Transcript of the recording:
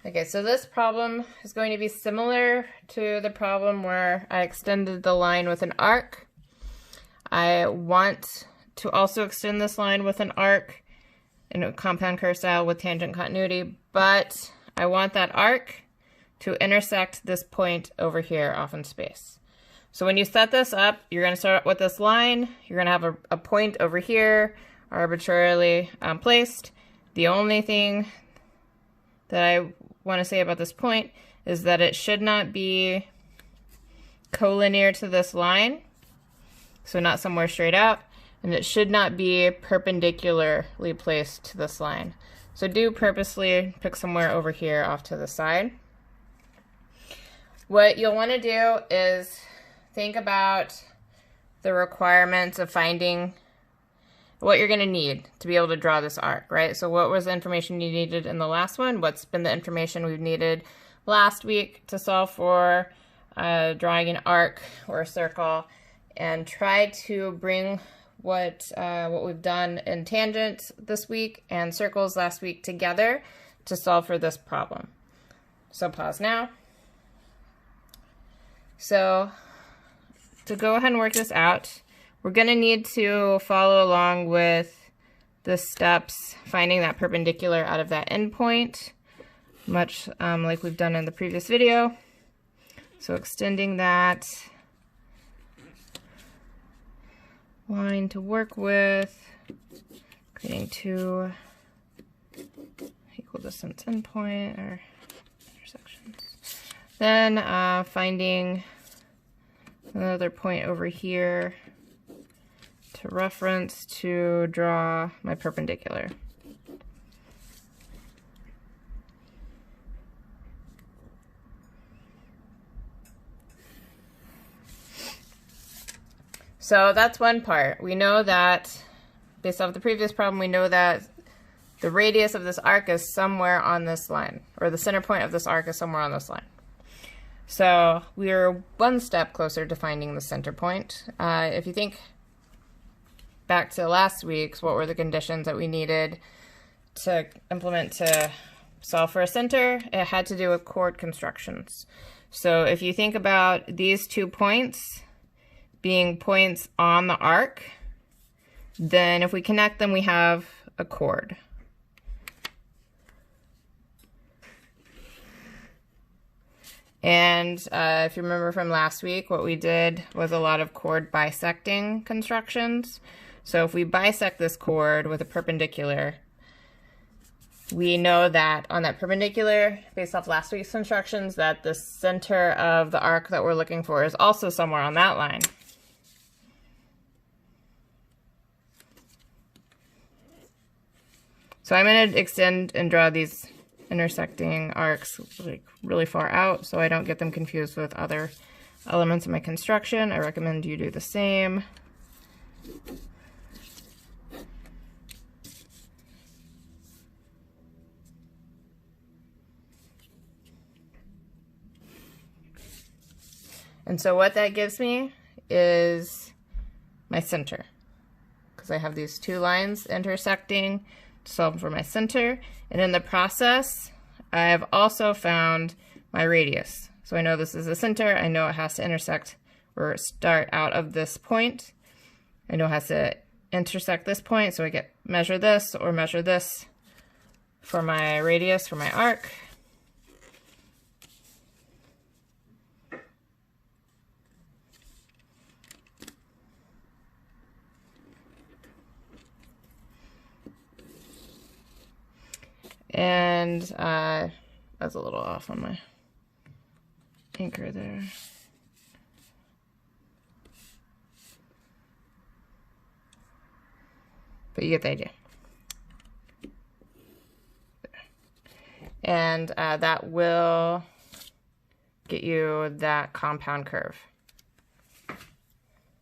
Okay, so this problem is going to be similar to the problem where I extended the line with an arc. I want to also extend this line with an arc in a compound curve style with tangent continuity, but I want that arc to intersect this point over here off in space. So when you set this up, you're going to start with this line. You're going to have a point over here arbitrarily placed. The only thing that I want to say about this point is that it should not be collinear to this line, so not somewhere straight out, and it should not be perpendicularly placed to this line. So do purposely pick somewhere over here off to the side. What you'll want to do is think about the requirements of finding what you're going to need to be able to draw this arc, right? So what was the information you needed in the last one? What's been the information we've needed last week to solve for drawing an arc or a circle, and try to bring what we've done in tangents this week and circles last week together to solve for this problem. So pause now. So to go ahead and work this out, we're going to need to follow along with the steps, finding that perpendicular out of that endpoint, much like we've done in the previous video. So extending that line to work with, creating two equal distance endpoint or intersections. Then finding another point over here to reference to draw my perpendicular. So that's one part. We know that, based off the previous problem, we know that the radius of this arc is somewhere on this line, or the center point of this arc is somewhere on this line. So we're one step closer to finding the center point. If you think back to last week's, what were the conditions that we needed to implement to solve for a center? It had to do with chord constructions. So if you think about these 2 points being points on the arc, then if we connect them, we have a chord. And if you remember from last week, what we did was a lot of chord bisecting constructions. So if we bisect this chord with a perpendicular, we know that on that perpendicular, based off last week's instructions, that the center of the arc that we're looking for is also somewhere on that line. So I'm going to extend and draw these intersecting arcs like really far out so I don't get them confused with other elements of my construction. I recommend you do the same. And so what that gives me is my center, because I have these 2 lines intersecting to solve for my center. And in the process, I've also found my radius. So I know this is the center. I know it has to intersect or start out of this point. I know it has to intersect this point, so I measure this or measure this for my radius for my arc. And that's a little off on my anchor there. But you get the idea. And that will get you that compound curve.